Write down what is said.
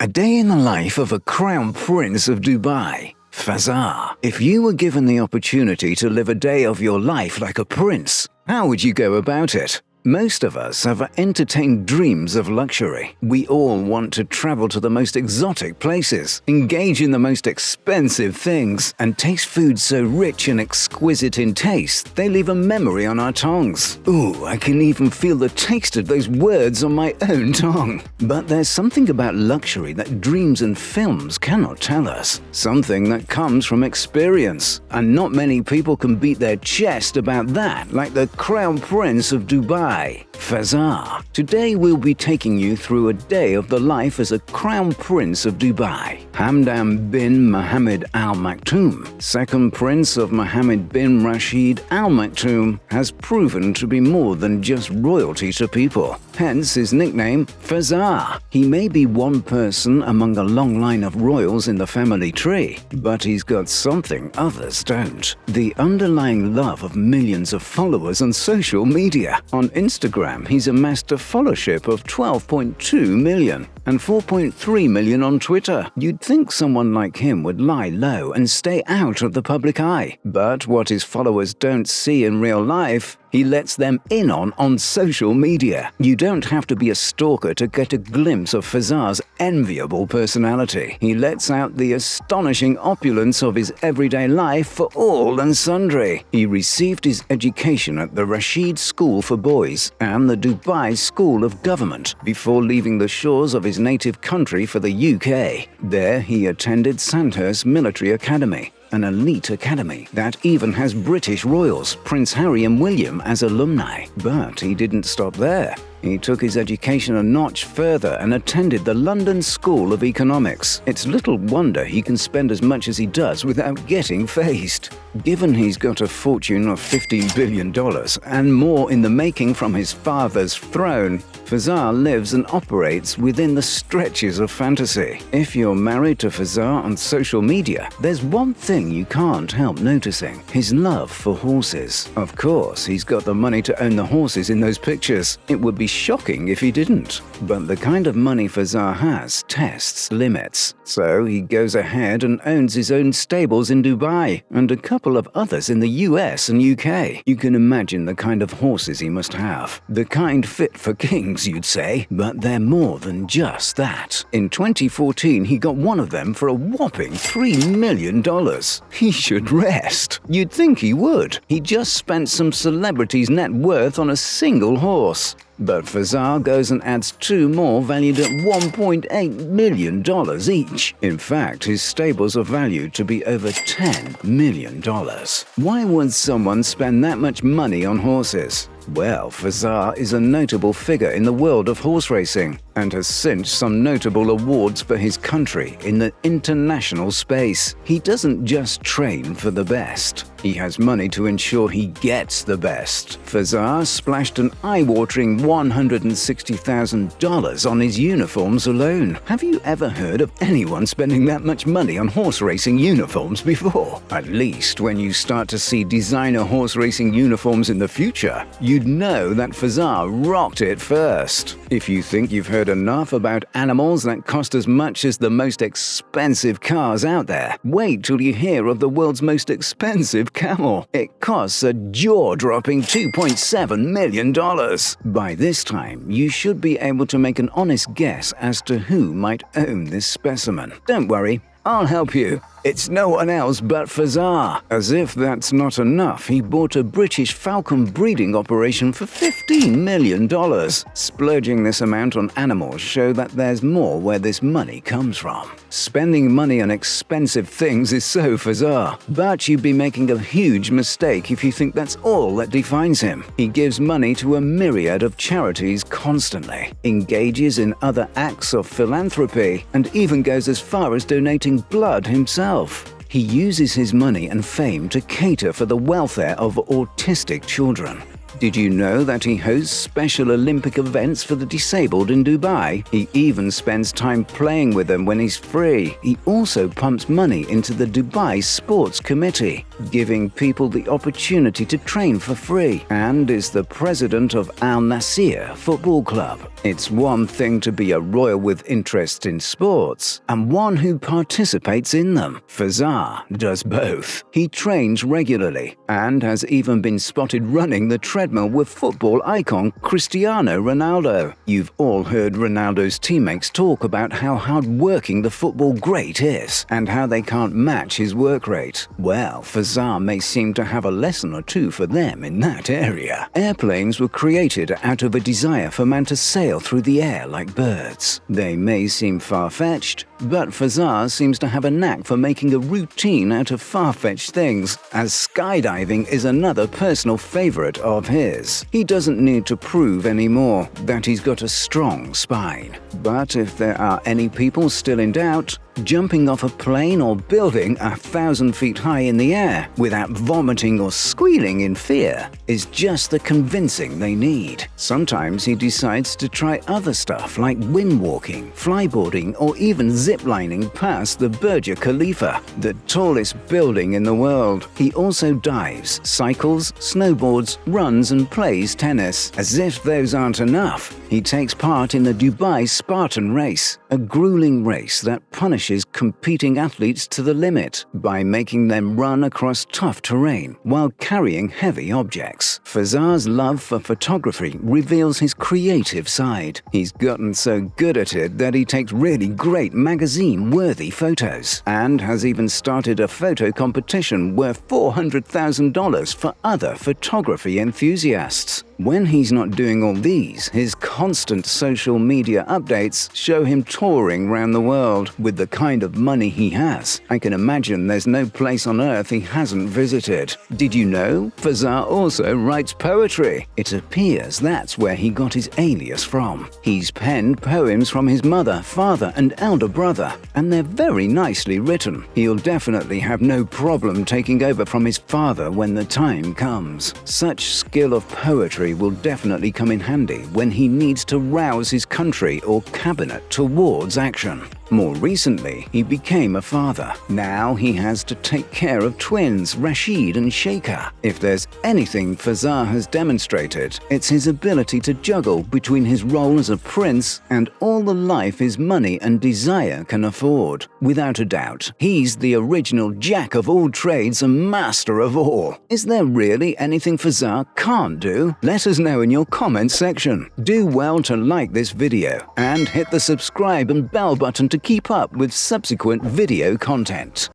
A day in the life of a crown prince of Dubai, Fazza. If you were given the opportunity to live a day of your life like a prince, how would you go about it? Most of us have entertained dreams of luxury. We all want to travel to the most exotic places, engage in the most expensive things, and taste food so rich and exquisite in taste they leave a memory on our tongues. Ooh, I can even feel the taste of those words on my own tongue. But there's something about luxury that dreams and films cannot tell us. Something that comes from experience. And not many people can beat their chest about that, like the Crown Prince of Dubai, Fazza. Today we'll be taking you through a day of the life as a Crown Prince of Dubai. Hamdan bin Mohammed Al Maktoum, second Prince of Mohammed bin Rashid Al Maktoum, has proven to be more than just royalty to people. Hence his nickname, Fazza. He may be one person among a long line of royals in the family tree, but he's got something others don't. The underlying love of millions of followers on social media. On Instagram, he's amassed a followership of 12.2 million and 4.3 million on Twitter. You'd think someone like him would lie low and stay out of the public eye. But what his followers don't see in real life, he lets them in on social media. You don't have to be a stalker to get a glimpse of Fazza's enviable personality. He lets out the astonishing opulence of his everyday life for all and sundry. He received his education at the Rashid School for Boys and the Dubai School of Government before leaving the shores of his native country for the UK. There he attended Sandhurst Military Academy, an elite academy that even has British royals, Prince Harry and William, as alumni. But he didn't stop there. He took his education a notch further and attended the London School of Economics. It's little wonder he can spend as much as he does without getting fazed. Given he's got a fortune of $15 billion and more in the making from his father's throne, Fazza lives and operates within the stretches of fantasy. If you're married to Fazza on social media, there's one thing you can't help noticing: his love for horses. Of course, he's got the money to own the horses in those pictures. It would be shocking if he didn't. But the kind of money Fazza has tests limits. So he goes ahead and owns his own stables in Dubai and a couple of others in the US and UK. You can imagine the kind of horses he must have. The kind fit for kings, you'd say, but they're more than just that. In 2014, he got one of them for a whopping $3 million. He should rest. You'd think he would. He just spent some celebrity's net worth on a single horse. But Fazza goes and adds two more valued at $1.8 million each. In fact, his stables are valued to be over $10 million. Why would someone spend that much money on horses? Well, Fazza is a notable figure in the world of horse racing and has cinched some notable awards for his country in the international space. He doesn't just train for the best. He has money to ensure he gets the best. Fazza splashed an eye-watering $160,000 on his uniforms alone. Have you ever heard of anyone spending that much money on horse racing uniforms before? At least when you start to see designer horse racing uniforms in the future, you'd know that Fazza rocked it first. If you think you've heard enough about animals that cost as much as the most expensive cars out there, wait till you hear of the world's most expensive camel. It costs a jaw-dropping $2.7 million. By this time, you should be able to make an honest guess as to who might own this specimen. Don't worry, I'll help you. It's no one else but Fazza. As if that's not enough, he bought a British falcon breeding operation for $15 million. Splurging this amount on animals show that there's more where this money comes from. Spending money on expensive things is so Fazza, but you'd be making a huge mistake if you think that's all that defines him. He gives money to a myriad of charities constantly, engages in other acts of philanthropy, and even goes as far as donating blood himself. He uses his money and fame to cater for the welfare of autistic children. Did you know that he hosts special Olympic events for the disabled in Dubai? He even spends time playing with them when he's free. He also pumps money into the Dubai Sports Committee, giving people the opportunity to train for free, and is the president of Al Nassr Football Club. It's one thing to be a royal with interest in sports, and one who participates in them. Fazza does both. He trains regularly, and has even been spotted running the treadmill with football icon Cristiano Ronaldo. You've all heard Ronaldo's teammates talk about how hard-working the football great is, and how they can't match his work rate. Well, Fazza may seem to have a lesson or two for them in that area. Airplanes were created out of a desire for man to sail through the air like birds. They may seem far-fetched, but Fazza seems to have a knack for making a routine out of far-fetched things, as skydiving is another personal favorite of his. He doesn't need to prove anymore that he's got a strong spine. But if there are any people still in doubt, jumping off a plane or building 1,000 feet high in the air without vomiting or squealing in fear is just the convincing they need. Sometimes he decides to try other stuff like wind walking, flyboarding, or even ziplining past the Burj Khalifa, the tallest building in the world. He also dives, cycles, snowboards, runs, and plays tennis. As if those aren't enough, he takes part in the Dubai Spartan race, a grueling race that punishes competing athletes to the limit by making them run across tough terrain while carrying heavy objects. Fazza's love for photography reveals his creative side. He's gotten so good at it that he takes really great magazine-worthy photos, and has even started a photo competition worth $400,000 for other photography enthusiasts. When he's not doing all these, his constant social media updates show him touring around the world. With the kind of money he has, I can imagine there's no place on earth he hasn't visited. Did you know Fazza also writes poetry? It appears that's where he got his alias from. He's penned poems from his mother, father, and elder brother, and they're very nicely written. He'll definitely have no problem taking over from his father when the time comes. Such skill of poetry will definitely come in handy when he needs to rouse his country or cabinet towards action. More recently, he became a father. Now he has to take care of twins, Rashid and Sheikha. If there's anything Fazza has demonstrated, it's his ability to juggle between his role as a prince and all the life his money and desire can afford. Without a doubt, he's the original jack of all trades and master of all. Is there really anything Fazza can't do? Let us know in your comments section. Do well to like this video and hit the subscribe and bell button to keep up with subsequent video content.